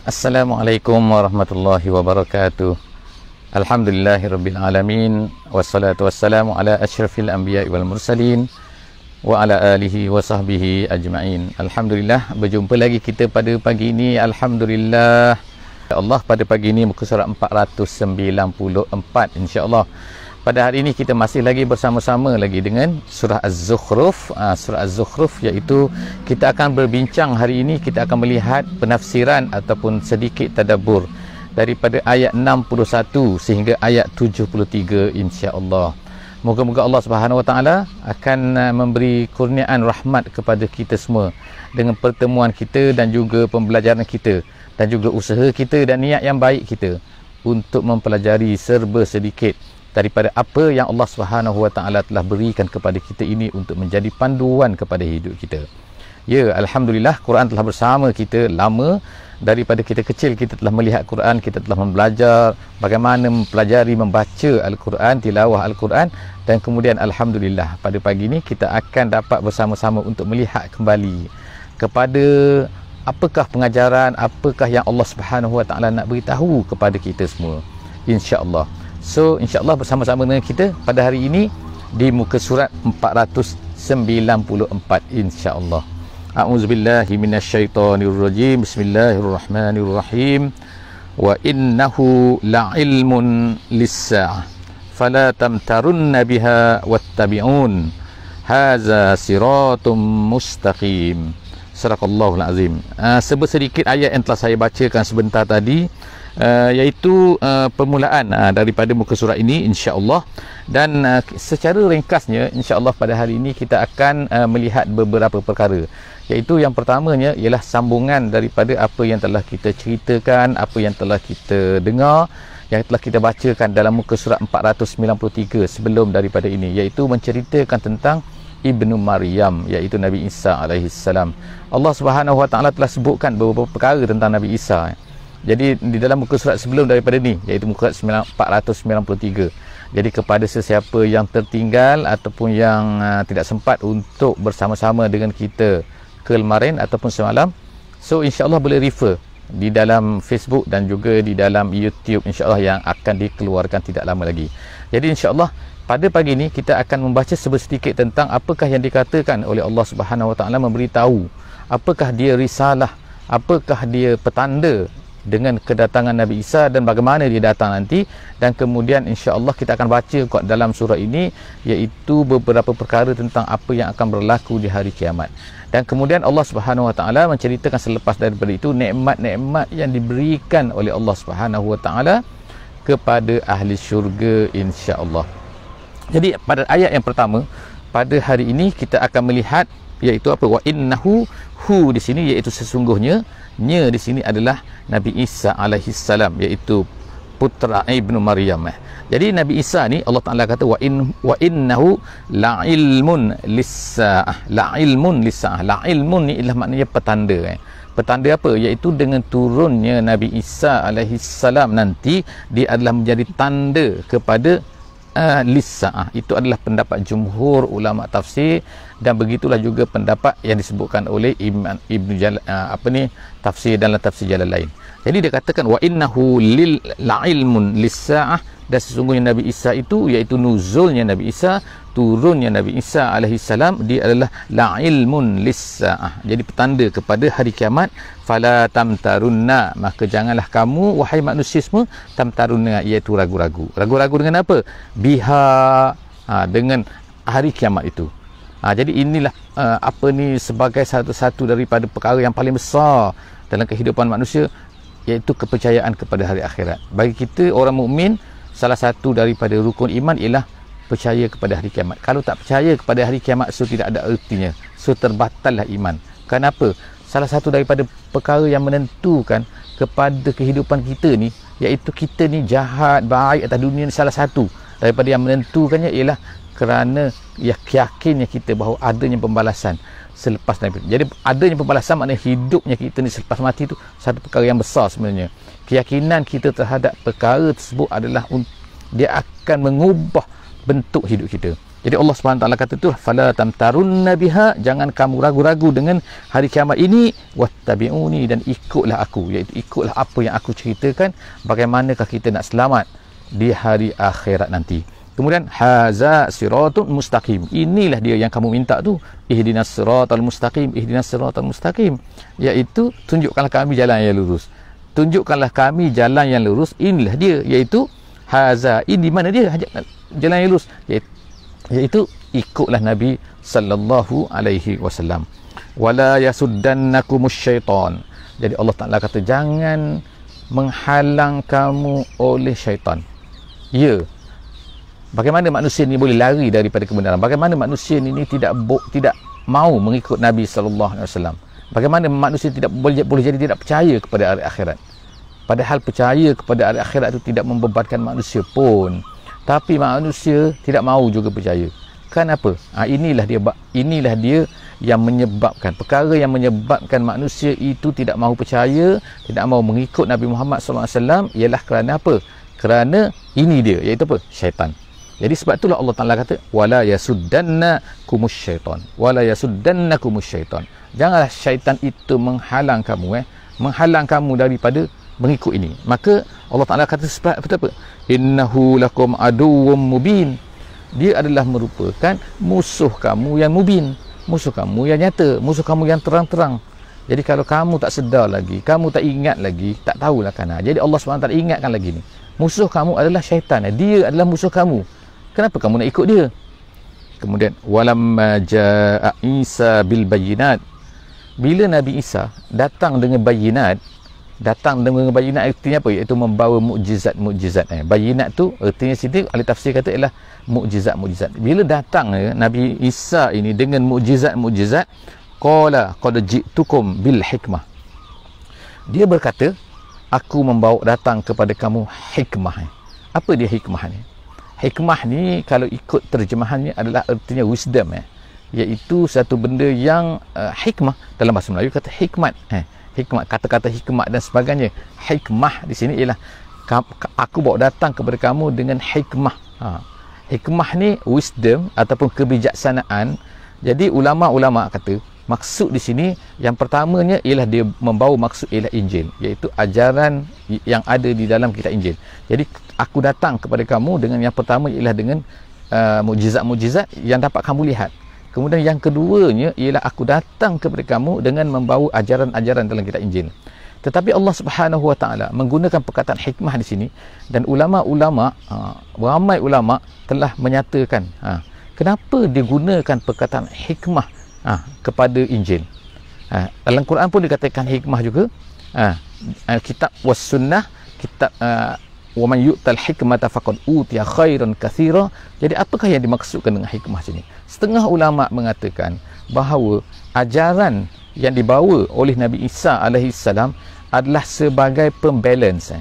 Assalamualaikum warahmatullahi wabarakatuh. Alhamdulillahirabbil alamin wassalatu wassalamu ala asyrafil anbiya'i wal mursalin wa ala alihi wa sahbihi ajma'in. Alhamdulillah, berjumpa lagi kita pada pagi ini. Alhamdulillah. Allah, pada pagi ini muka surat 494 insya-Allah. Pada hari ini kita masih lagi bersama-sama lagi dengan surah Az-Zukhruf. Surah Az-Zukhruf, iaitu kita akan berbincang hari ini, kita akan melihat penafsiran ataupun sedikit tadabbur daripada ayat 61 sehingga ayat 73 insya-Allah. Moga-moga Allah Subhanahu Wa Taala akan memberi kurniaan rahmat kepada kita semua dengan pertemuan kita dan juga pembelajaran kita dan juga usaha kita dan niat yang baik kita untuk mempelajari serba sedikit daripada apa yang Allah Subhanahu Wa Taala telah berikan kepada kita ini untuk menjadi panduan kepada hidup kita. Ya, alhamdulillah, Quran telah bersama kita lama. Daripada kita kecil kita telah melihat Quran, kita telah belajar bagaimana mempelajari membaca Al-Quran, tilawah Al-Quran, dan kemudian alhamdulillah pada pagi ini kita akan dapat bersama-sama untuk melihat kembali kepada apakah pengajaran, apakah yang Allah Subhanahu Wa Taala nak beritahu kepada kita semua, insya-Allah. So insya-Allah bersama-sama dengan kita pada hari ini di muka surat 494 insya-Allah. A'udzubillahi minasyaitonirrajim. Bismillahirrahmanirrahim. Wa innahu la'ilmun lis-sa'ah fala tamtarunna biha wattabi'un hadza siratum mustaqim. Sadaqallahul azim. Sedikit ayat yang telah saya bacakan sebentar tadi, iaitu permulaan daripada muka surat ini insya-Allah, dan secara ringkasnya insya-Allah pada hari ini kita akan melihat beberapa perkara, iaitu yang pertamanya ialah sambungan daripada apa yang telah kita ceritakan, apa yang telah kita dengar, yang telah kita bacakan dalam muka surat 493 sebelum daripada ini, iaitu menceritakan tentang Ibnu Maryam, iaitu Nabi Isa alaihissalam. Allah Subhanahu Wa Taala telah sebutkan beberapa perkara tentang Nabi Isa. Jadi di dalam muka surat sebelum daripada ni, iaitu muka surat 493. Jadi kepada sesiapa yang tertinggal ataupun yang tidak sempat untuk bersama-sama dengan kita kemarin ataupun semalam, so insya-Allah boleh refer di dalam Facebook dan juga di dalam YouTube insya-Allah yang akan dikeluarkan tidak lama lagi. Jadi insya-Allah pada pagi ini kita akan membaca sedikit tentang apakah yang dikatakan oleh Allah Subhanahu Wa Taala memberitahu apakah dia risalah, apakah dia petanda dengan kedatangan Nabi Isa dan bagaimana dia datang nanti, dan kemudian insya-Allah kita akan baca dalam surah ini iaitu beberapa perkara tentang apa yang akan berlaku di hari kiamat. Dan kemudian Allah Subhanahu Wa Taala menceritakan selepas daripada itu nikmat-nikmat yang diberikan oleh Allah Subhanahu Wa Taala kepada ahli syurga insya-Allah. Jadi pada ayat yang pertama pada hari ini kita akan melihat iaitu apa? Wa innahu, hu di sini iaitu sesungguhnya, nya di sini adalah Nabi Isa alaihissalam, iaitu putra Ibnu Maryam. Jadi Nabi Isa ni Allah Taala kata wa innahu la'ilmun lis-sa'ah. La'ilmun lis-sa'ah. La'ilmun ni ialah maknanya petanda. Petanda apa? Iaitu dengan turunnya Nabi Isa alaihissalam nanti dia adalah menjadi tanda kepada lis-sa'ah. Itu adalah pendapat jumhur ulama tafsir, dan begitulah juga pendapat yang disebutkan oleh Ibnu tafsir dalam tafsir Jalalain. Jadi dia katakan wa innahu la'ilmun lis-sa'ah, dan sesungguhnya Nabi Isa itu iaitu nuzulnya Nabi Isa, turunnya Nabi Isa alaihissalam, dia adalah la'ilmun lis-sa'ah, jadi petanda kepada hari kiamat. Fala tamtarunna, maka janganlah kamu wahai manusia semua tamtarunna, iaitu ragu-ragu. Ragu-ragu dengan apa? Biha, dengan hari kiamat itu. Jadi inilah sebagai satu daripada perkara yang paling besar dalam kehidupan manusia, iaitu kepercayaan kepada hari akhirat. Bagi kita orang mukmin, salah satu daripada rukun iman ialah percaya kepada hari kiamat. Kalau tak percaya kepada hari kiamat, so tidak ada ertinya, so terbatallah iman. Kenapa? Salah satu daripada perkara yang menentukan kepada kehidupan kita ni, iaitu kita ni jahat, baik atas dunia ni, salah satu daripada yang menentukannya ialah kerana yakinnya kita bahawa adanya pembalasan selepas Nabi. Jadi adanya pembalasan maknanya hidupnya kita ni selepas mati itu satu perkara yang besar sebenarnya. Keyakinan kita terhadap perkara tersebut adalah dia akan mengubah bentuk hidup kita. Jadi Allah SWT kata tu, fala tamtarunna biha, jangan kamu ragu-ragu dengan hari kiamat ini, wattabi'uni, dan ikutlah aku, iaitu ikutlah apa yang aku ceritakan, bagaimanakah kita nak selamat di hari akhirat nanti. Kemudian haza siratun mustaqim, inilah dia yang kamu minta tu, ihdinas siratal mustaqim, ihdinas siratal mustaqim, iaitu tunjukkanlah kami jalan yang lurus, tunjukkanlah kami jalan yang lurus, inilah dia, iaitu haza, ini mana dia jalan yang lurus, iaitu ikutlah Nabi sallallahu alaihi wasallam. Wala yasuddannakumus syaitan, jadi Allah Taala kata jangan menghalang kamu oleh syaitan. Ya, bagaimana manusia ni boleh lari daripada kebenaran? Bagaimana manusia ni tidak mau mengikut Nabi sallallahu alaihi wasallam? Bagaimana manusia tidak boleh jadi tidak percaya kepada hari akhirat? Padahal percaya kepada hari akhirat itu tidak membebankan manusia pun. Tapi manusia tidak mahu juga percaya. Kenapa? Inilah dia yang menyebabkan, perkara yang menyebabkan manusia itu tidak mahu percaya, tidak mahu mengikut Nabi Muhammad SAW, ialah kerana apa? Kerana ini dia, iaitu apa? Syaitan. Jadi sebab itulah Allah Ta'ala kata, wala yasuddannakumus syaitan, wala yasuddannakumus syaitan. Janganlah syaitan itu menghalang kamu daripada mengikut ini. Maka Allah Ta'ala kata sebab apa? Innahu lakum aduwwum mubin, dia adalah merupakan musuh kamu yang mubin, musuh kamu yang nyata, musuh kamu yang terang-terang. Jadi kalau kamu tak sedar lagi, kamu tak ingat lagi, tak tahulah kan. Jadi Allah SWT ingatkan lagi ni, musuh kamu adalah syaitan, dia adalah musuh kamu. Kenapa kamu nak ikut dia? Kemudian walamma jaa Isa bil bayyinat, bila Nabi Isa datang dengan bayinat, artinya apa? Iaitu membawa mukjizat. Bayinat tu artinya sini ahli tafsir kata ialah mukjizat. Bila datang Nabi Isa ini dengan mukjizat, qala qad ji'tukum bil hikmah, dia berkata, aku membawa datang kepada kamu hikmah. Apa dia hikmah ni? Hikmah ni kalau ikut terjemahannya adalah artinya wisdom, iaitu satu benda yang hikmah, dalam bahasa Melayu kata hikmat, hikmat, kata-kata hikmat dan sebagainya. Hikmah di sini ialah aku bawa datang kepada kamu dengan hikmah. Hikmah ni wisdom ataupun kebijaksanaan. Jadi ulama-ulama kata maksud di sini yang pertamanya ialah dia membawa maksud ialah Injil, iaitu ajaran yang ada di dalam kitab Injil. Jadi aku datang kepada kamu dengan yang pertama ialah dengan mukjizat-mukjizat yang dapat kamu lihat. Kemudian yang keduanya ialah aku datang kepada kamu dengan membawa ajaran-ajaran dalam kitab Injil. Tetapi Allah Subhanahu Wa Taala menggunakan perkataan hikmah di sini, dan ramai ulama telah menyatakan kenapa dia gunakan perkataan hikmah kepada Injil. Dalam Quran pun dikatakan hikmah juga. Kitab was sunnah, kitab wa man yu'tal hikmata faqad utiya khairan katsira. Jadi apakah yang dimaksudkan dengan hikmah sini? Setengah ulama mengatakan bahawa ajaran yang dibawa oleh Nabi Isa alaihissalam adalah sebagai pembalance,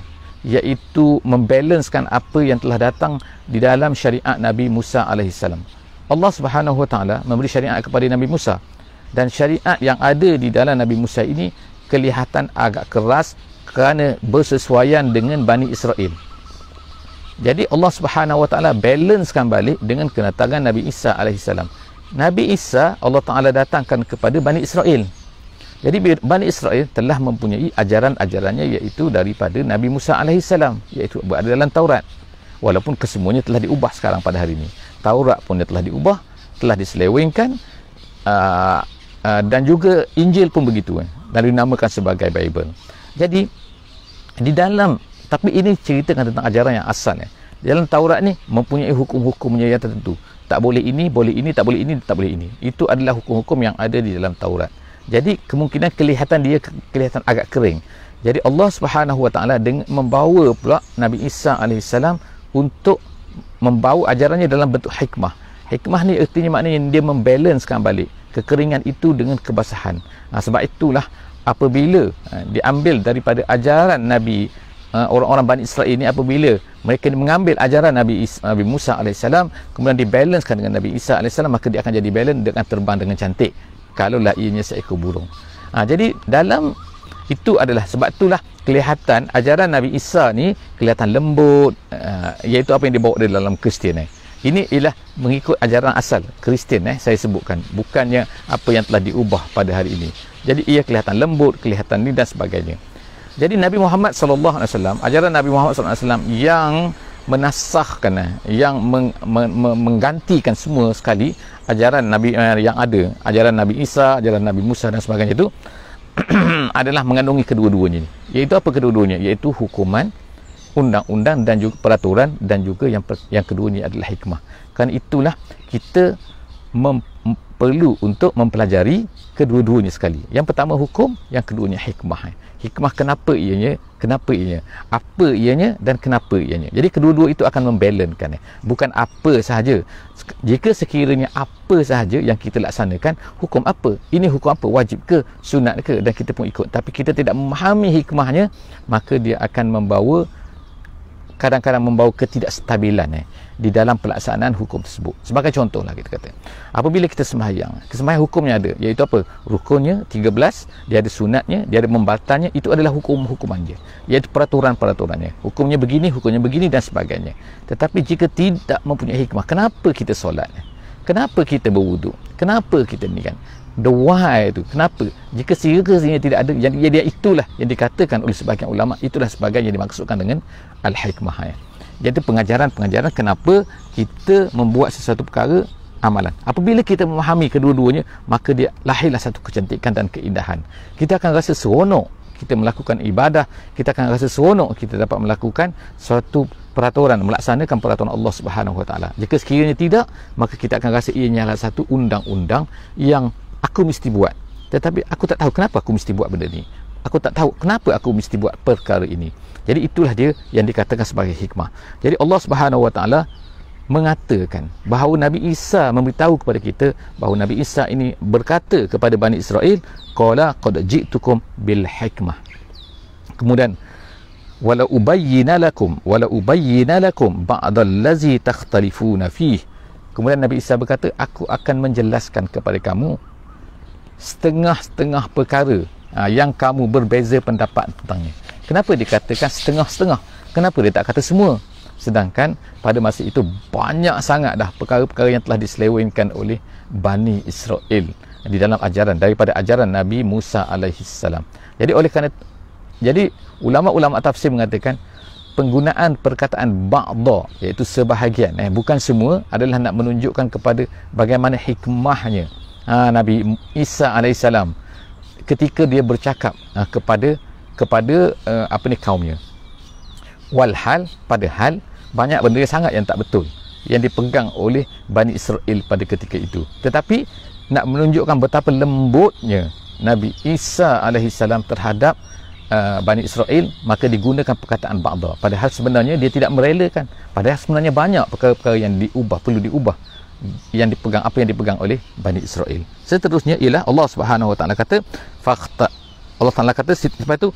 iaitu membalanskan apa yang telah datang di dalam syariat Nabi Musa alaihissalam. Allah Subhanahu Wa Taala memberi syariat kepada Nabi Musa, dan syariat yang ada di dalam Nabi Musa ini kelihatan agak keras kerana bersesuaian dengan Bani Israel. Jadi Allah Subhanahu Wa Taala balancekan balik dengan kedatangan Nabi Isa alaihissalam. Nabi Isa Allah Taala datangkan kepada Bani Israel. Jadi Bani Israel telah mempunyai ajaran-ajarannya, iaitu daripada Nabi Musa alaihissalam, iaitu berada dalam Taurat. Walaupun kesemuanya telah diubah sekarang pada hari ini. Taurat pun telah diubah, telah diselewengkan, dan juga Injil pun begitu, dan dinamakan sebagai Bible. Jadi di dalam, tapi ini ceritakan tentang ajaran yang asal. Dalam Taurat ni mempunyai hukum-hukumnya yang tertentu. Tak boleh ini, boleh ini, tak boleh ini, tak boleh ini. Itu adalah hukum-hukum yang ada di dalam Taurat. Jadi kemungkinan kelihatan agak kering. Jadi Allah Subhanahu Wa Taala membawa pula Nabi Isa alaihissalam untuk membawa ajarannya dalam bentuk hikmah. Hikmah ni artinya maknanya dia membalancekan balik kekeringan itu dengan kebasahan. Sebab itulah apabila diambil daripada ajaran Nabi, orang-orang Bani Israel ini, apabila mereka mengambil ajaran Nabi Musa alaihissalam kemudian dibalancekan dengan Nabi Isa alaihissalam, maka dia akan jadi balance dengan terbang dengan cantik kalaulah ianya seekor burung. Jadi dalam itu adalah sebab itulah kelihatan ajaran Nabi Isa ni kelihatan lembut, iaitu apa yang dibawa dari dalam Kristian. Ini ialah mengikut ajaran asal Kristian, saya sebutkan, bukannya apa yang telah diubah pada hari ini. Jadi ia kelihatan lembut, kelihatan ni dan sebagainya. Jadi Nabi Muhammad SAW, ajaran Nabi Muhammad SAW yang menasahkan, yang menggantikan semua sekali ajaran Nabi yang ada, ajaran Nabi Isa, ajaran Nabi Musa dan sebagainya itu adalah mengandungi kedua-duanya. Iaitu apa kedua-duanya? Iaitu hukuman, undang-undang dan juga peraturan, dan juga yang keduanya adalah hikmah. Kan itulah kita perlu untuk mempelajari kedua-duanya sekali. Yang pertama hukum, yang keduanya hikmah. Hikmah kenapa ianya, apa ianya dan kenapa ianya. Jadi kedua-dua itu akan membalankan, bukan apa sahaja. Jika sekiranya apa sahaja yang kita laksanakan, hukum apa, ini hukum apa, wajib ke, sunat ke, dan kita pun ikut, tapi kita tidak memahami hikmahnya, maka dia akan kadang-kadang membawa ketidakstabilan di dalam pelaksanaan hukum tersebut. Sebagai contohlah kita kata, apabila kita sembahyang hukumnya ada, iaitu apa? Rukunnya 13, dia ada sunatnya, dia ada membatalnya, itu adalah hukum-hukumannya, iaitu peraturan-peraturannya. Hukumnya begini dan sebagainya. Tetapi jika tidak mempunyai hikmah, kenapa kita solat? Kenapa kita berwuduk? Kenapa kita ni kan? The why itu, kenapa? Jika sekiranya tidak ada, dia itulah yang dikatakan oleh sebagian ulama, itulah sebagai yang dimaksudkan dengan al-hikmah. Jadi pengajaran-pengajaran kenapa kita membuat sesuatu perkara amalan. Apabila kita memahami kedua-duanya, maka dia lahirlah satu kecantikan dan keindahan. Kita akan rasa seronok kita melakukan ibadah, kita akan rasa seronok kita dapat melakukan suatu peraturan, melaksanakan peraturan Allah Subhanahu Wa Taala. Jika sekiranya tidak, maka kita akan rasa ianya adalah satu undang-undang yang aku mesti buat, tetapi aku tak tahu kenapa aku mesti buat benda ni, aku tak tahu kenapa aku mesti buat perkara ini. Jadi itulah dia yang dikatakan sebagai hikmah. Jadi Allah Subhanahu Wa Taala mengatakan bahawa Nabi Isa memberitahu kepada kita bahawa Nabi Isa ini berkata kepada Bani Israel, qala qad ji'tukum bil hikmah. Kemudian wala ubayyina lakum ba'dallazi takhtalifuna fih. Kemudian Nabi Isa berkata, aku akan menjelaskan kepada kamu setengah-setengah perkara yang kamu berbeza pendapat tentangnya. Kenapa dikatakan setengah-setengah? Kenapa dia tak kata semua? Sedangkan pada masa itu banyak sangat dah perkara-perkara yang telah diselewengkan oleh Bani Israel di dalam ajaran, daripada ajaran Nabi Musa alaihissalam. Jadi ulama-ulama tafsir mengatakan penggunaan perkataan ba'da, iaitu sebahagian, bukan semua, adalah nak menunjukkan kepada bagaimana hikmahnya Nabi Isa alaihissalam ketika dia bercakap kepada kaumnya. Walhal, padahal banyak benda sangat yang tak betul yang dipegang oleh Bani Israel pada ketika itu, tetapi nak menunjukkan betapa lembutnya Nabi Isa alaihissalam terhadap Bani Israel, maka digunakan perkataan ba'da, padahal sebenarnya dia tidak merelakan, padahal sebenarnya banyak perkara-perkara yang perlu diubah, yang dipegang oleh Bani Israel. Seterusnya ialah Allah Subhanahu Wa Taala kata Allah Taala kata lepas itu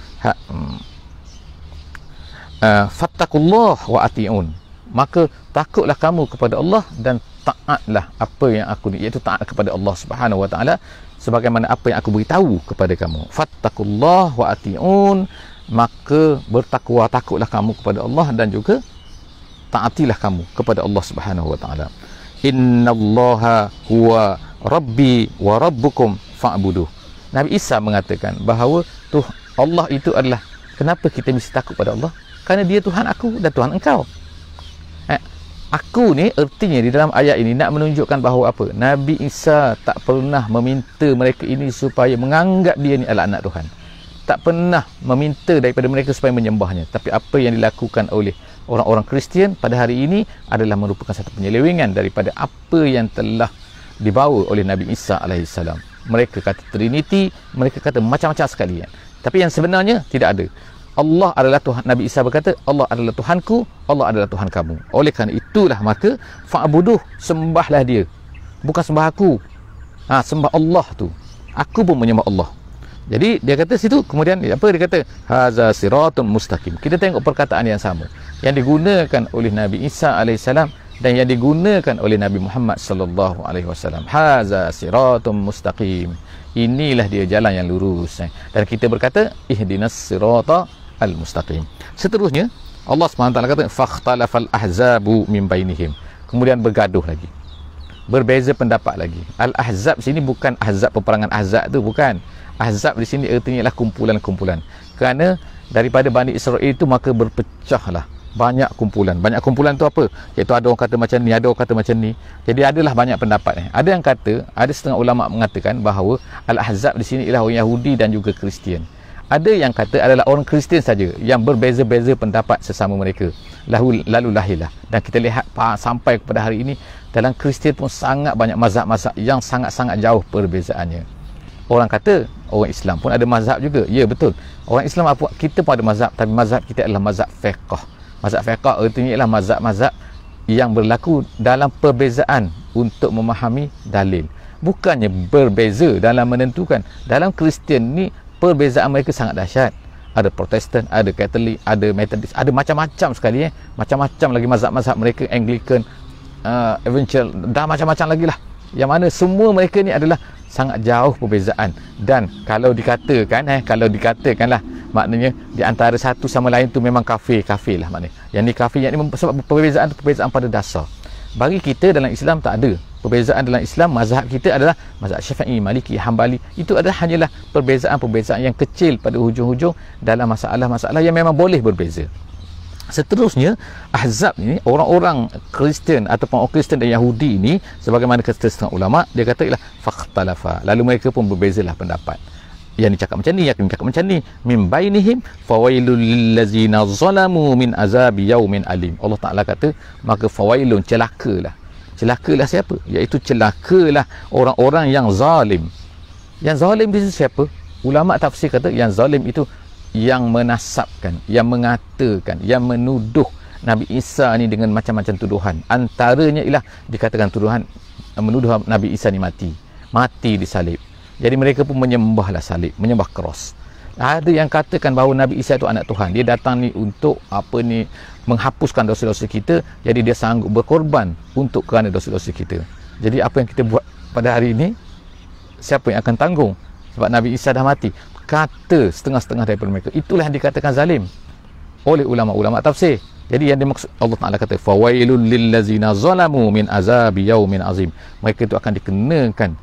fattaqullah wa ati'un, maka takutlah kamu kepada Allah dan taatlah apa yang aku ni, iaitu taat kepada Allah Subhanahu Wa Taala sebagaimana apa yang aku beritahu kepada kamu. Fattaqullah wa ati'un, maka bertakwa, takutlah kamu kepada Allah dan juga taatilah kamu kepada Allah Subhanahu Wa Taala. Innallaha huwa rabbi wa rabbukum fa'buduh. Nabi Isa mengatakan bahawa Allah itu adalah, kenapa kita mesti takut pada Allah? Kerana dia Tuhan aku dan Tuhan engkau. Aku ni ertinya di dalam ayat ini nak menunjukkan bahawa apa? Nabi Isa tak pernah meminta mereka ini supaya menganggap dia ni adalah anak Tuhan. Tak pernah meminta daripada mereka supaya menyembahnya. Tapi apa yang dilakukan oleh orang-orang Kristian pada hari ini adalah merupakan satu penyelewengan daripada apa yang telah dibawa oleh Nabi Isa alaihissalam. Mereka kata Trinity, mereka kata macam-macam sekali. Tapi yang sebenarnya tidak ada. Allah adalah Tuhan. Nabi Isa berkata, Allah adalah Tuhanku, Allah adalah Tuhan kamu. Oleh kerana itulah maka fa'buduh, sembahlah dia, bukan sembah aku. Sembah Allah tu. Aku pun menyembah Allah. Jadi dia kata situ, kemudian apa dia kata? Haza siratun mustaqim. Kita tengok perkataan yang sama yang digunakan oleh Nabi Isa alaihissalam dan yang digunakan oleh Nabi Muhammad sallallahu alaihi wasallam. Haza siratun mustaqim. Inilah dia jalan yang lurus. Dan kita berkata ihdinas sirata al-mustaqim. Seterusnya Allah SWT kata fakhtalafal ahzabu min bainihim. kemudian bergaduh lagi, berbeza pendapat lagi. Al-Ahzab sini bukan Ahzab peperangan Ahzab tu, bukan. Ahzab di sini artinya ialah kumpulan-kumpulan. Kerana daripada Bani Israel itu maka berpecahlah banyak kumpulan. Banyak kumpulan tu apa? Iaitu ada orang kata macam ni, ada orang kata macam ni. Jadi adalah banyak pendapat. Ada yang kata, ada setengah ulama mengatakan bahawa Al-Ahzab di sini ialah orang Yahudi dan juga Kristian. Ada yang kata adalah orang Kristian saja yang berbeza-beza pendapat sesama mereka. Lalu lahirlah. Dan kita lihat sampai kepada hari ini, dalam Kristian pun sangat banyak mazhab-mazhab yang sangat-sangat jauh perbezaannya. Orang kata orang Islam pun ada mazhab juga. Ya, betul. Orang Islam apa, kita pun ada mazhab, tapi mazhab kita adalah mazhab fiqh. Mazhab fiqh artinya ialah mazhab-mazhab yang berlaku dalam perbezaan untuk memahami dalil. Bukannya berbeza dalam menentukan. Dalam Kristian ni perbezaan mereka sangat dahsyat. Ada Protestan, ada Katolik, ada Methodist, ada macam-macam sekali. Macam-macam lagi mazhab-mazhab mereka, Anglican, Evangel, dah macam-macam lagi lah. Yang mana semua mereka ni adalah sangat jauh perbezaan. Dan kalau dikatakan lah, maknanya di antara satu sama lain tu memang kafir lah maknanya. Yang ni kafir, yang ni sebab perbezaan pada dasar. Bagi kita dalam Islam tak ada perbezaan. Dalam Islam mazhab kita adalah mazhab Syafi'i, Maliki, Hambali. Itu adalah hanyalah perbezaan-perbezaan yang kecil pada hujung-hujung dalam masalah-masalah yang memang boleh berbeza. Seterusnya, Ahzab ni, orang-orang Kristian ataupun orang Kristian dan Yahudi ni, sebagaimana kata setengah ulama, dia kata ialah fakhtalafa, lalu mereka pun berbezalah pendapat. Yang ni cakap macam ni, yang ni cakap macam ni. Min bainihim fawailul lillazina zalamu min azabi yaumin alim. Allah Taala kata, maka fawailun, celakalah. Celakalah siapa? Iaitu celakalah orang-orang yang zalim. Yang zalim di situ siapa? Ulama tafsir kata yang zalim itu yang menasabkan, yang mengatakan, yang menuduh Nabi Isa ni dengan macam-macam tuduhan. Antaranya ialah dikatakan tuduhan menuduh Nabi Isa ni mati disalib. Jadi mereka pun menyembahlah salib, menyembah cross. Ada yang katakan bahawa Nabi Isa itu anak Tuhan. Dia datang ni untuk menghapuskan dosa-dosa kita. Jadi dia sanggup berkorban untuk kerana dosa-dosa kita. Jadi apa yang kita buat pada hari ini, siapa yang akan tanggung? Sebab Nabi Isa dah mati. Kata setengah-setengah daripada mereka, itulah yang dikatakan zalim oleh ulama-ulama tafsir. Jadi yang dimaksud, Allah Taala kata fawailul lillazina zalamu min azabi yaumin azim. Mereka itu akan dikenakan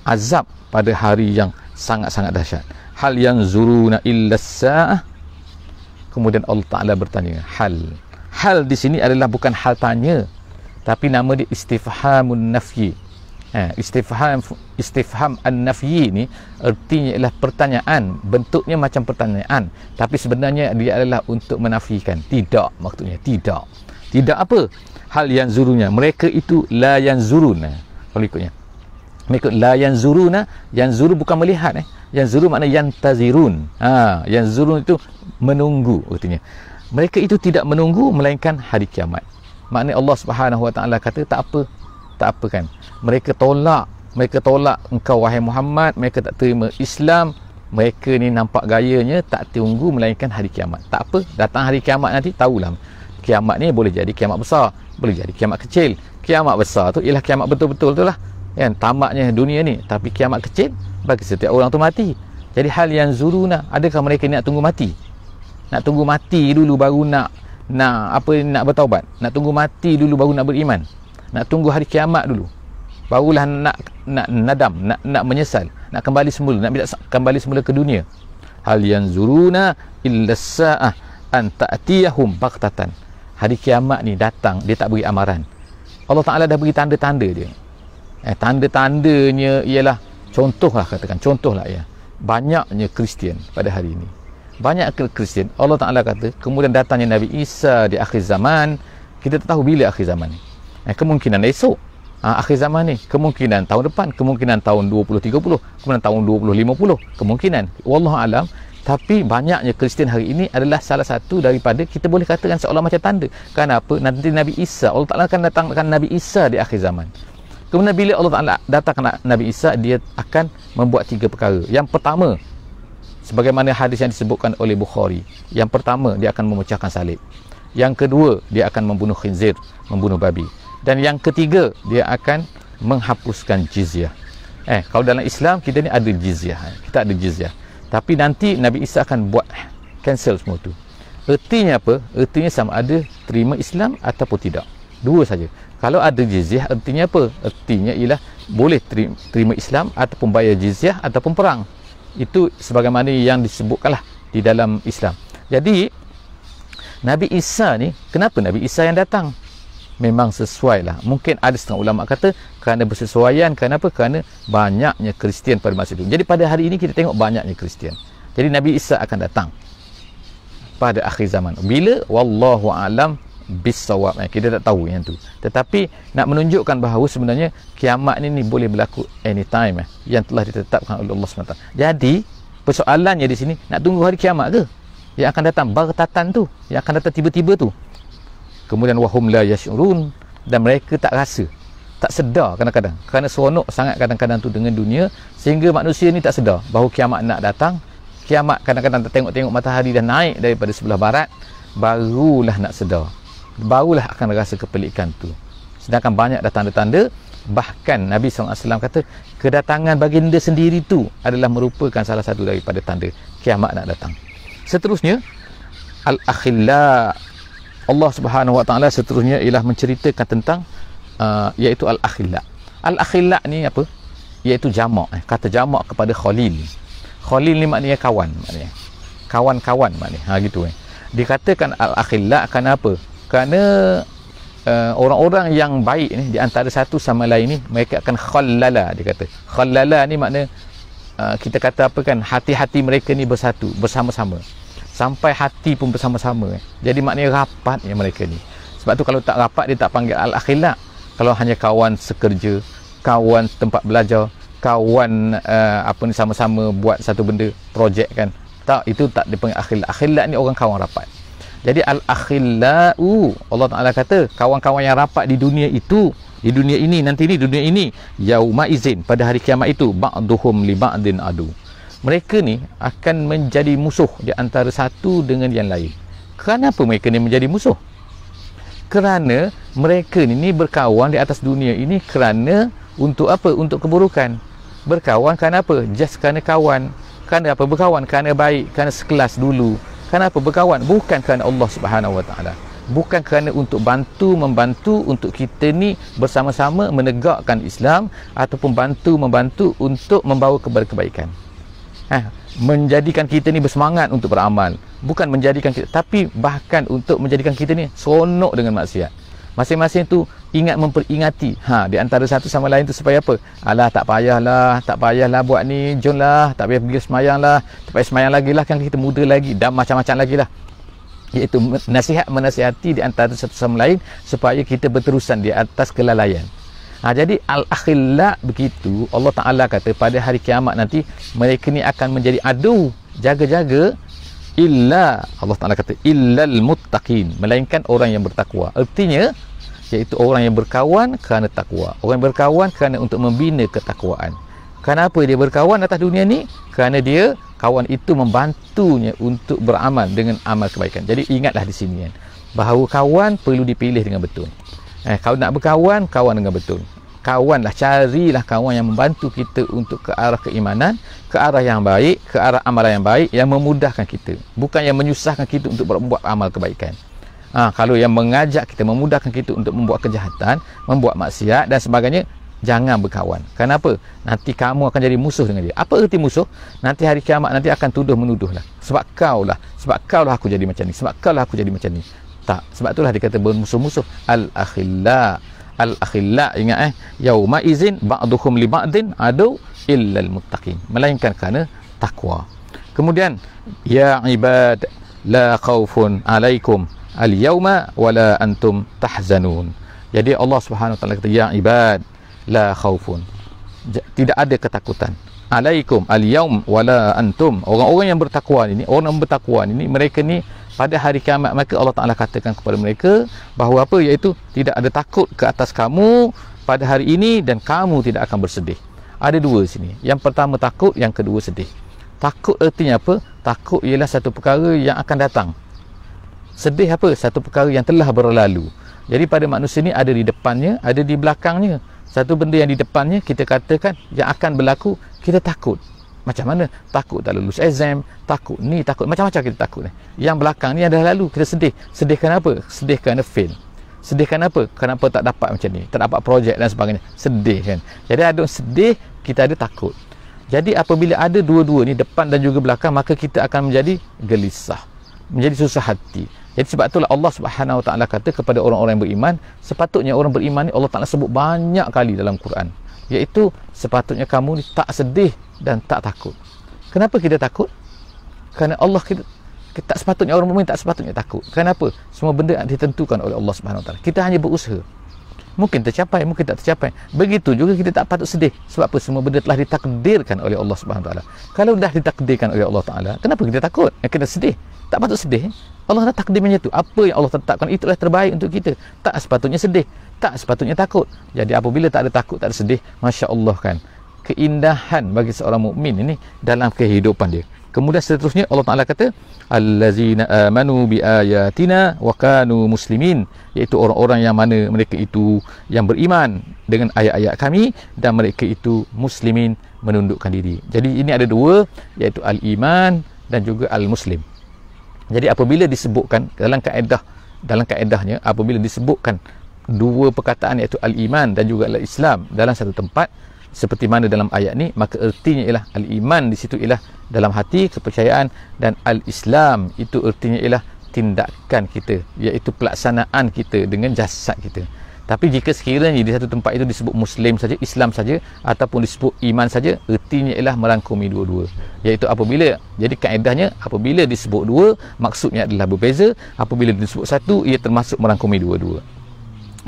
azab pada hari yang sangat-sangat dahsyat. Hal yang zuruna illa sa'ah. Kemudian Allah Taala bertanya, hal di sini adalah bukan hal tanya, tapi nama dia istifhamun nafyi. Istifham an-nafyi ni artinya ialah pertanyaan, bentuknya macam pertanyaan, tapi sebenarnya dia adalah untuk menafikan. Tidak, maksudnya tidak apa? Hal yang zurunya, mereka itu la yang zuruna. Kalau ikutnya mereka la yang zuruna, yang zuru bukan melihat, yang zuru makna yang tazirun. Yang zurun itu menunggu artinya. Mereka itu tidak menunggu melainkan hari kiamat. Maknanya Allah Subhanahu Wa Taala kata tak apa kan. Mereka tolak engkau wahai Muhammad, mereka tak terima Islam. Mereka ni nampak gayanya tak tunggu melainkan hari kiamat. Tak apa, datang hari kiamat nanti tahulah. Kiamat ni boleh jadi kiamat besar, boleh jadi kiamat kecil. Kiamat besar tu ialah kiamat betul-betul tu lah, kan, tamatnya dunia ni. Tapi kiamat kecil bagi setiap orang tu mati. Jadi hal yang zuruna, adakah mereka ni nak tunggu mati? Nak tunggu mati dulu baru nak bertaubat? Nak tunggu mati dulu baru nak beriman? Nak tunggu hari kiamat dulu barulah nak nadam, nak menyesal, nak kembali semula, nak kembali semula ke dunia? Hal yang zuruna illa sa'ah an ta'tiyahum baghtatan. Hari kiamat ni datang, dia tak beri amaran. Allah Taala dah beri tanda-tanda dia. Tanda-tandanya ialah, contohlah ya, banyaknya Kristian pada hari ini. Banyak Kristian. Allah Taala kata kemudian datangnya Nabi Isa di akhir zaman. Kita tak tahu bila akhir zaman ni. Kemungkinan esok akhir zaman ni, kemungkinan tahun depan, kemungkinan tahun 2030, kemungkinan tahun 2050, kemungkinan wallahu alam. Tapi banyaknya Kristian hari ini adalah salah satu daripada, kita boleh katakan seolah macam tanda. Kenapa? Nanti Nabi Isa, Allah Taala akan datangkan Nabi Isa di akhir zaman. Kemudian bila Allah Taala datangkan Nabi Isa, dia akan membuat 3 perkara. Yang pertama, sebagaimana hadis yang disebutkan oleh Bukhari, yang pertama dia akan memecahkan salib. Yang kedua, dia akan membunuh khinzir, membunuh babi. Dan yang ketiga, dia akan menghapuskan jizyah. Kalau dalam Islam kita ni ada jizyah, kita ada jizyah. Tapi nanti Nabi Isa akan buat cancel semua tu. Ertinya apa? Ertinya sama ada terima Islam ataupun tidak. Dua saja. Kalau ada jizyah, artinya apa? Artinya ialah boleh terima Islam ataupun bayar jizyah ataupun perang. Itu sebagaimana yang disebutkanlah di dalam Islam. Jadi Nabi Isa ni, kenapa Nabi Isa yang datang? Memang sesuai lah. Mungkin ada setengah ulama kata kerana bersesuaian. Kenapa? Kerana banyaknya Kristian pada masa itu. Jadi pada hari ini kita tengok banyaknya Kristian. Jadi Nabi Isa akan datang pada akhir zaman. Bila? Wallahu a'lam bissawab. Kita tak tahu yang tu. Tetapi nak menunjukkan bahawa sebenarnya kiamat ni boleh berlaku anytime yang telah ditetapkan oleh Allah SWT. Jadi persoalannya di sini, nak tunggu hari kiamat ke? Yang akan datang baghtatan tu, yang akan datang tiba-tiba tu. Kemudian wahum la yash'urun, dan mereka tak rasa, tak sedar kadang-kadang, kerana seronok sangat kadang-kadang tu dengan dunia, sehingga manusia ni tak sedar bahawa kiamat nak datang. Kiamat kadang-kadang tak tengok-tengok matahari dah naik daripada sebelah barat, barulah nak sedar, barulah akan rasa kepelikan tu. Sedangkan banyak dah tanda-tanda. Bahkan Nabi SAW kata kedatangan baginda sendiri tu adalah merupakan salah satu daripada tanda kiamat nak datang. Seterusnya al-akhilla, Allah Subhanahu Wa Taala seterusnya ialah menceritakan tentang iaitu al-akhilla. Al-akhilla ni apa? Iaitu jamak. Kata jamak kepada khalil. Khalil ni maknanya kawan, maknanya kawan-kawan maknanya. Gitu. Dikatakan al-akhilla kerana apa? Kerana orang-orang yang baik ni di antara satu sama lain ni, mereka akan khallala. Dia kata khallala ni makna kita kata apa kan, hati-hati mereka ni bersatu bersama-sama, sampai hati pun bersama-sama. Jadi maknanya rapat ya mereka ni. Sebab tu kalau tak rapat dia tak panggil al-akhilla. Kalau hanya kawan sekerja, kawan tempat belajar, kawan apa ni sama-sama buat satu benda, projek kan, tak, itu tak dipanggil akhilla. Akhilla ni orang kawan rapat. Jadi al-akhillau, Allah Ta'ala kata kawan-kawan yang rapat di dunia itu, di dunia ini, nanti ni dunia ini, yauma izin, pada hari kiamat itu, ba'duhum li ba'din adu, mereka ni akan menjadi musuh di antara satu dengan yang lain. Kenapa mereka ni menjadi musuh? Kerana mereka ni berkawan di atas dunia ini kerana untuk apa? Untuk keburukan. Berkawan kerana apa? Just kerana kawan. Kerana apa berkawan? Kerana baik, kerana sekelas dulu. Kenapa berkawan? Bukan kerana Allah Subhanahu Wa Taala. Bukan kerana untuk membantu untuk kita ni bersama-sama menegakkan Islam ataupun membantu untuk membawa kepada kebaikan. Menjadikan kita ni bersemangat untuk beramal. Bukan menjadikan kita, tapi bahkan untuk menjadikan kita ni seronok dengan maksiat. Masing-masing tu memperingati di antara satu sama lain tu supaya apa? Alah, tak payahlah buat ni, jomlah, tak payah pergi semayang lah, tak payah semayang lagi lah, kan kita muda lagi, dan macam-macam lagi lah. Iaitu menasihati di antara satu sama lain supaya kita berterusan di atas kelalaian. Jadi al-akhilla begitu. Allah Ta'ala kata pada hari kiamat nanti mereka ni akan menjadi adu, jaga-jaga, Allah Ta'ala kata illal muttaqin, melainkan orang yang bertakwa. Artinya iaitu orang yang berkawan kerana takwa, orang yang berkawan kerana untuk membina ketakwaan. Kenapa dia berkawan atas dunia ni? Kerana dia, kawan itu membantunya untuk beramal dengan amal kebaikan. Jadi ingatlah di sini kan, bahawa kawan perlu dipilih dengan betul. Kalau nak berkawan, kawan dengan betul. Kawanlah, carilah kawan yang membantu kita untuk ke arah keimanan, ke arah yang baik, ke arah amalan yang baik, yang memudahkan kita, bukan yang menyusahkan kita untuk membuat amal kebaikan. Kalau yang mengajak kita, memudahkan kita untuk membuat kejahatan, membuat maksiat dan sebagainya, jangan berkawan. Kenapa? Nanti kamu akan jadi musuh dengan dia. Apa erti musuh? Nanti hari kiamat nanti akan tuduh-menuduh lah. Sebab kau lah aku jadi macam ni, sebab kau lah aku jadi macam ni. Tak, sebab itulah dikata bermusuh-musuh. Al-akhilla, ingat yauma izin ba'duhum li ba'din adu illal muttaqin, melainkan kerana takwa. Kemudian ya ibad la khaufun alaikum al-yauma wala antum tahzanun. Jadi Allah Subhanahu Wa Taala kata ya ibad la khaufun, tidak ada ketakutan, alaikum al-yaum wala antum, orang-orang yang bertakwa ini, orang yang bertakwa ini, mereka ni pada hari kiamat, maka Allah Ta'ala katakan kepada mereka bahawa apa? Iaitu tidak ada takut ke atas kamu pada hari ini dan kamu tidak akan bersedih. Ada dua sini. Yang pertama takut, yang kedua sedih. Takut artinya apa? Takut ialah satu perkara yang akan datang. Sedih apa? Satu perkara yang telah berlalu. Jadi pada manusia ni ada di depannya, ada di belakangnya. Satu benda yang di depannya kita katakan yang akan berlaku, kita takut. Macam mana? Takut tak lulus exam, takut ni, takut macam-macam kita takut ni. Yang belakang ni dah lalu, kita sedih. Sedih kerana apa? Sedih kerana fail. Sedih kenapa? Kenapa tak dapat macam ni, tak dapat projek dan sebagainya, sedih kan. Jadi ada sedih, kita ada takut. Jadi apabila ada dua-dua ni, depan dan juga belakang, maka kita akan menjadi gelisah, menjadi susah hati. Jadi sebab itulah Allah Subhanahu Wa Taala kata kepada orang-orang yang beriman, sepatutnya orang beriman ni Allah Taala sebut banyak kali dalam Quran, iaitu sepatutnya kamu ni tak sedih dan tak takut. Kenapa kita takut? Kerana Allah kita tak sepatutnya, orang mukmin tak sepatutnya takut. Kenapa? Semua benda ditentukan oleh Allah Subhanahu Wa Taala. Kita hanya berusaha. Mungkin tercapai, mungkin tak tercapai. Begitu juga kita tak patut sedih. Sebab apa? Semua benda telah ditakdirkan oleh Allah Subhanahu Wa Taala. Kalau dah ditakdirkan oleh Allah Taala, kenapa kita takut? Kita sedih. Tak patut sedih. Allah dah takdir macam tu. Apa yang Allah tetapkan itulah terbaik untuk kita. Tak sepatutnya sedih, tak sepatutnya takut. Jadi apabila tak ada takut, tak ada sedih, masya-Allah kan, keindahan bagi seorang mukmin ini dalam kehidupan dia. Kemudian seterusnya Allah Taala kata, allazina amanu biayatina wa kanu muslimin, iaitu orang-orang yang mana mereka itu yang beriman dengan ayat-ayat kami dan mereka itu muslimin, menundukkan diri. Jadi ini ada dua, iaitu al-iman dan juga al-muslim. Jadi apabila disebutkan dalam kaedahnya, apabila disebutkan dua perkataan iaitu al-iman dan juga al-islam dalam satu tempat seperti mana dalam ayat ni, maka ertinya ialah al-iman di situ ialah dalam hati, kepercayaan, dan al-islam itu ertinya ialah tindakan kita, iaitu pelaksanaan kita dengan jasad kita. Tapi jika sekiranya di satu tempat itu disebut muslim saja, Islam saja, ataupun disebut iman saja, ertinya ialah merangkumi dua-dua. Iaitu apabila, jadi kaedahnya apabila disebut dua, maksudnya adalah berbeza. Apabila disebut satu, ia termasuk merangkumi dua-dua.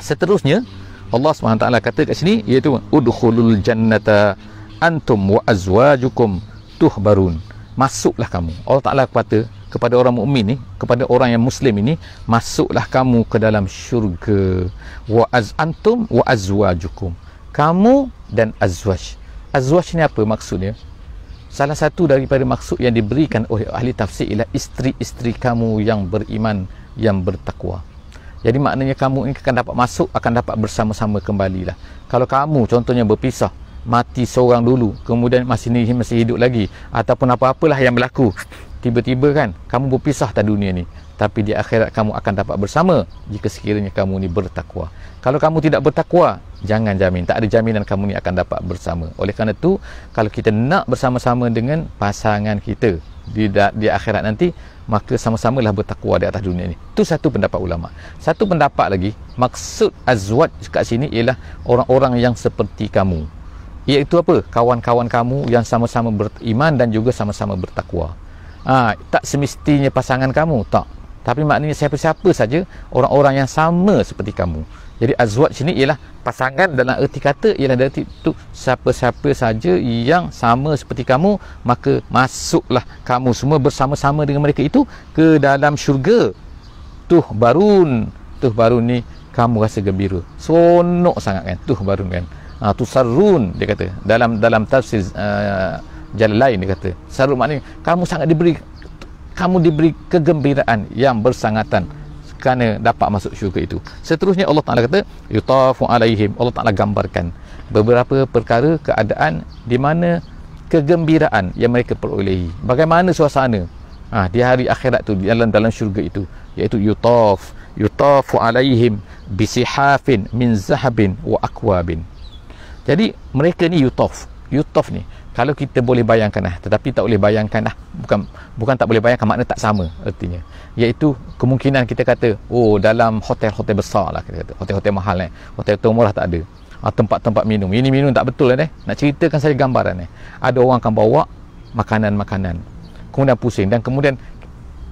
Seterusnya Allah SWT kata kat sini, iaitu udkhulul jannata antum wa azwajukum tuhbarun. Masuklah kamu. Allah Ta'ala kata kepada orang mukmin ni, kepada orang yang muslim ini, masuklah kamu ke dalam syurga. Wa antum wa azwajukum, kamu dan azwaj. Azwaj ni apa maksudnya? Salah satu daripada maksud yang diberikan oleh ahli tafsir ialah isteri-isteri kamu yang beriman, yang bertakwa. Jadi maknanya kamu ini akan dapat masuk, akan dapat bersama-sama kembalilah. Kalau kamu contohnya berpisah, mati seorang dulu, kemudian masih hidup lagi, ataupun apa-apalah yang berlaku, tiba-tiba kan kamu berpisah dari dunia ni, tapi di akhirat kamu akan dapat bersama jika sekiranya kamu ni bertakwa. Kalau kamu tidak bertakwa, jangan jamin, tak ada jaminan kamu ni akan dapat bersama. Oleh kerana itu, kalau kita nak bersama-sama dengan pasangan kita di akhirat nanti, maka sama-samalah bertakwa di atas dunia ni. Itu satu pendapat ulama. Satu pendapat lagi, maksud azwaj kat sini ialah orang-orang yang seperti kamu, iaitu apa? Kawan-kawan kamu yang sama-sama beriman dan juga sama-sama bertakwa. Tak semestinya pasangan kamu, tak. Tapi maknanya siapa-siapa saja, orang-orang yang sama seperti kamu. Jadi azwaj sini ialah pasangan, dalam erti kata ialah dari itu siapa-siapa saja yang sama seperti kamu, maka masuklah kamu semua bersama-sama dengan mereka itu ke dalam syurga. Tuh barun ni kamu rasa gembira, seronok sangat kan, tuh barun kan. Tusarrun dia kata dalam tafsir jalan lain, dia kata sarun maknanya kamu diberi kegembiraan yang bersangatan kerana dapat masuk syurga itu. Seterusnya Allah Ta'ala kata yutafu alaihim, Allah Ta'ala gambarkan beberapa perkara, keadaan di mana kegembiraan yang mereka perolehi, bagaimana suasana di hari akhirat tu, dalam syurga itu, iaitu yutafu alaihim bisihafin min zahabin wa akwabin. Jadi mereka ni yutaf ni, kalau kita boleh bayangkan tetapi tak boleh bayangkan bukan tak boleh bayangkan, makna tak sama artinya, iaitu kemungkinan kita kata dalam hotel-hotel besar lah, kita kata hotel-hotel mahal hotel-hotel murah tak ada tempat-tempat minum, ini minum tak betul nak ceritakan saja gambaran ada orang akan bawa makanan-makanan, kemudian pusing, dan kemudian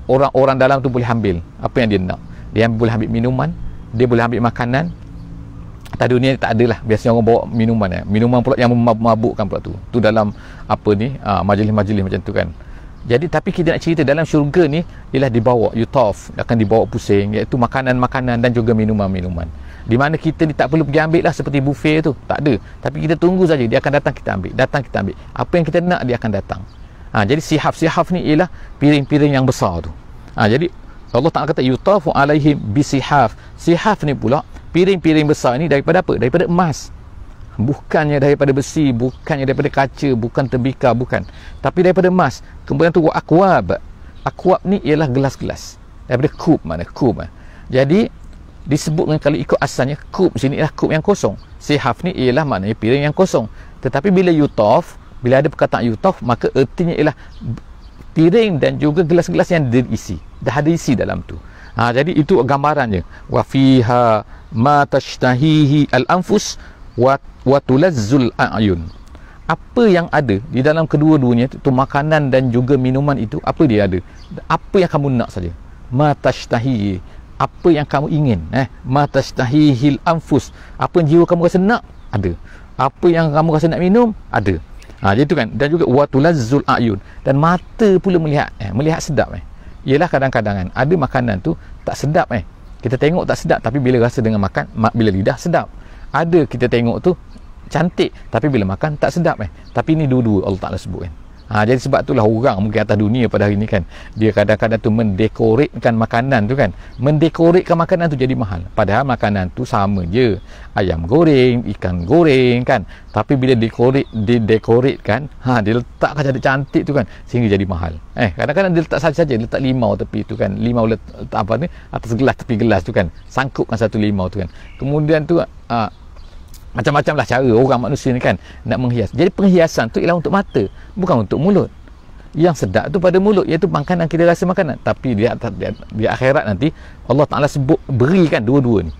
orang-orang dalam tu boleh ambil apa yang dia nak, dia boleh ambil minuman, dia boleh ambil makanan. Atas dunia tak adalah, biasanya orang bawa minuman pula yang memabukkan pula tu dalam majlis-majlis macam tu kan. Jadi tapi kita nak cerita dalam syurga ni ialah dibawa yutaf, akan dibawa pusing, iaitu makanan-makanan dan juga minuman-minuman, di mana kita ni tak perlu pergi ambil lah seperti buffet tu, tak ada, tapi kita tunggu saja, dia akan datang kita ambil, apa yang kita nak dia akan datang. Jadi sihaf ni ialah piring-piring yang besar tu. Jadi Allah Ta'ala kata yutafu alaihim bisihaf. Sihaf ni pula piring-piring besar ni daripada apa? Daripada emas. Bukannya daripada besi, bukannya daripada kaca, bukan tembikar, bukan, tapi daripada emas. Kemudian tu akwab. Akwab ni ialah gelas-gelas, daripada kub. Jadi disebutkan kalau ikut asalnya kub sini ialah kub yang kosong. Sihaf ni ialah maknanya piring yang kosong. Tetapi bila yutaf, bila ada perkataan yutaf, maka ertinya ialah piring dan juga gelas-gelas yang diisi. Dah ada isi dalam tu. Jadi itu gambarannya. Wa fiha ma tashtahihi al-anfus wa tulazzul a'yun. Apa yang ada di dalam kedua-duanya itu makanan dan juga minuman itu, apa dia ada? Apa yang kamu nak saja. Ma tashtahihi, apa yang kamu ingin. Ma tashtahihil anfus, apa yang jiwa kamu rasa nak, ada. Apa yang kamu rasa nak minum, ada. Jadi itu kan. Dan juga wa tulazzul a'yun, dan mata pula melihat, melihat sedap. Ialah kadang-kadang kan ada makanan tu tak sedap. Kita tengok tak sedap, tapi bila rasa dengan makan, bila lidah sedap. Ada kita tengok tu cantik, tapi bila makan tak sedap. Tapi ni dua-dua Allah Ta'ala sebut kan. Jadi sebab itulah orang mungkin atas dunia pada hari ni kan, dia kadang-kadang tu mendekoratkan makanan tu kan, mendekoratkan makanan tu jadi mahal, padahal makanan tu sama je, ayam goreng, ikan goreng kan, tapi bila didekoratkan, dia letakkan jadi cantik tu kan, sehingga jadi mahal. Kadang-kadang dia letak saja, letak limau tepi tu kan, limau letak apa ni atas gelas, tepi gelas tu kan, sangkupkan satu limau tu kan, kemudian tu macam-macam lah cara orang manusia ni kan nak menghias. Jadi penghiasan tu ialah untuk mata, bukan untuk mulut. Yang sedap tu pada mulut, iaitu makanan, kita rasa makanan. Tapi di akhirat nanti Allah Ta'ala sebut, berikan dua-dua ni.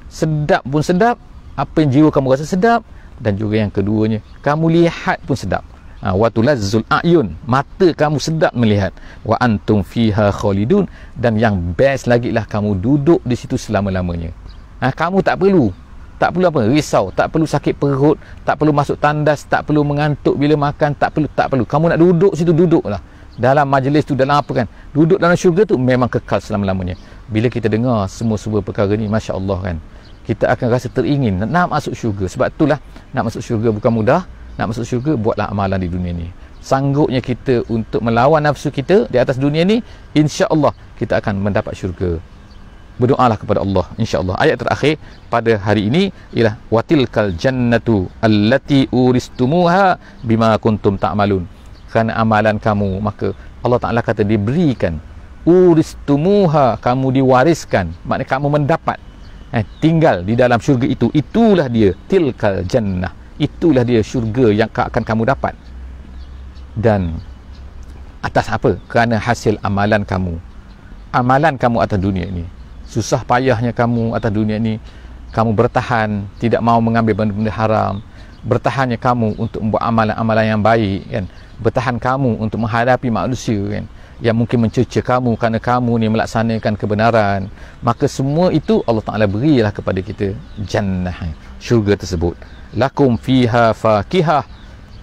Sedap pun sedap, apa yang jiwa kamu rasa sedap, dan juga yang keduanya kamu lihat pun sedap. Wa tulazzul a'yun, mata kamu sedap melihat. Wa antum fiha khalidun, dan yang best lagi lah kamu duduk di situ selama-lamanya. Kamu tak perlu apa risau, tak perlu sakit perut, tak perlu masuk tandas, tak perlu mengantuk bila makan, tak perlu. Kamu nak duduk situ, duduklah dalam majlis tu, dalam apa kan, duduk dalam syurga tu memang kekal selama-lamanya. Bila kita dengar semua perkara ni, Masya Allah kan, kita akan rasa teringin nak masuk syurga. Sebab itulah nak masuk syurga bukan mudah. Nak masuk syurga, buatlah amalan di dunia ni. Sanggupnya kita untuk melawan nafsu kita di atas dunia ni, insya Allah kita akan mendapat syurga. Berdoalah kepada Allah, insya-Allah. Ayat terakhir pada hari ini ialah watilkal jannatu allati uristumuha bima kuntum ta'malun. Kerana amalan kamu, maka Allah Ta'ala kata diberikan. Uristumuha, kamu diwariskan, maknanya kamu mendapat, tinggal di dalam syurga itu. Itulah dia tilkal jannah, itulah dia syurga yang akan kamu dapat. Dan atas apa? Kerana hasil amalan kamu atas dunia ini. Susah payahnya kamu atas dunia ni, kamu bertahan, tidak mau mengambil benda-benda haram, bertahannya kamu untuk membuat amalan-amalan yang baik kan, bertahan kamu untuk menghadapi manusia kan, yang mungkin mencerca kamu kerana kamu ni melaksanakan kebenaran, maka semua itu Allah Ta'ala berilah kepada kita jannah, syurga tersebut. Lakum fiha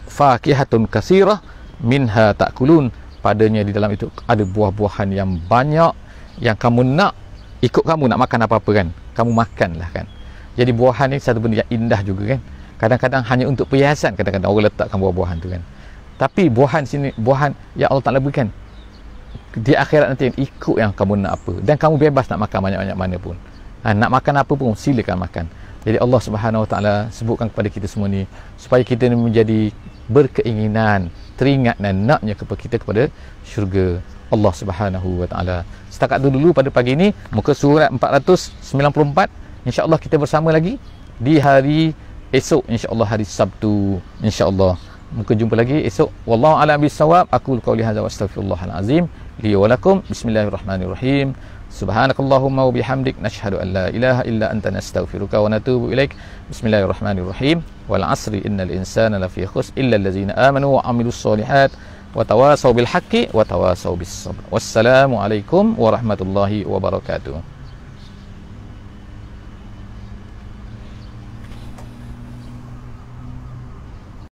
fakihatun kasirah minha ta'kulun, padanya di dalam itu ada buah-buahan yang banyak yang kamu nak. Ikut kamu nak makan apa-apa kan, kamu makanlah kan. Jadi buahan ni satu benda yang indah juga kan. Kadang-kadang hanya untuk perhiasan, kadang-kadang orang letakkan buah-buahan tu kan. Tapi buahan sini, buahan yang Allah Ta'ala berikan di akhirat nanti, ikut yang kamu nak apa. Dan kamu bebas nak makan banyak-banyak mana pun. Nak makan apa pun, silakan makan. Jadi Allah Subhanahu Wa Ta'ala sebutkan kepada kita semua ni, supaya kita ni menjadi berkeinginan, teringat dan naknya kepada kita kepada syurga Allah Subhanahu Wa Ta'ala. Setakat itu dulu pada pagi ini, muka surat 494. InsyaAllah kita bersama lagi di hari esok, insyaAllah hari Sabtu, insyaAllah. Muka jumpa lagi esok. Wallahu a'lam bissawab. Aku qauli hadza wa astaghfirullahal azim li wa lakum. Bismillahirrahmanirrahim. Subhanakallahumma wa bihamdik, nashhadu an la ilaha illa anta, nastaghfiruka wa natubu ilaik. Bismillahirrahmanirrahim. Wal 'asri innal insana lafi khusr illa allazina amanu wa 'amilus solihat wa tawasaw bil haqqi wa tawasaw bis sabr. Wassalamu alaikum warahmatullahi wabarakatuh.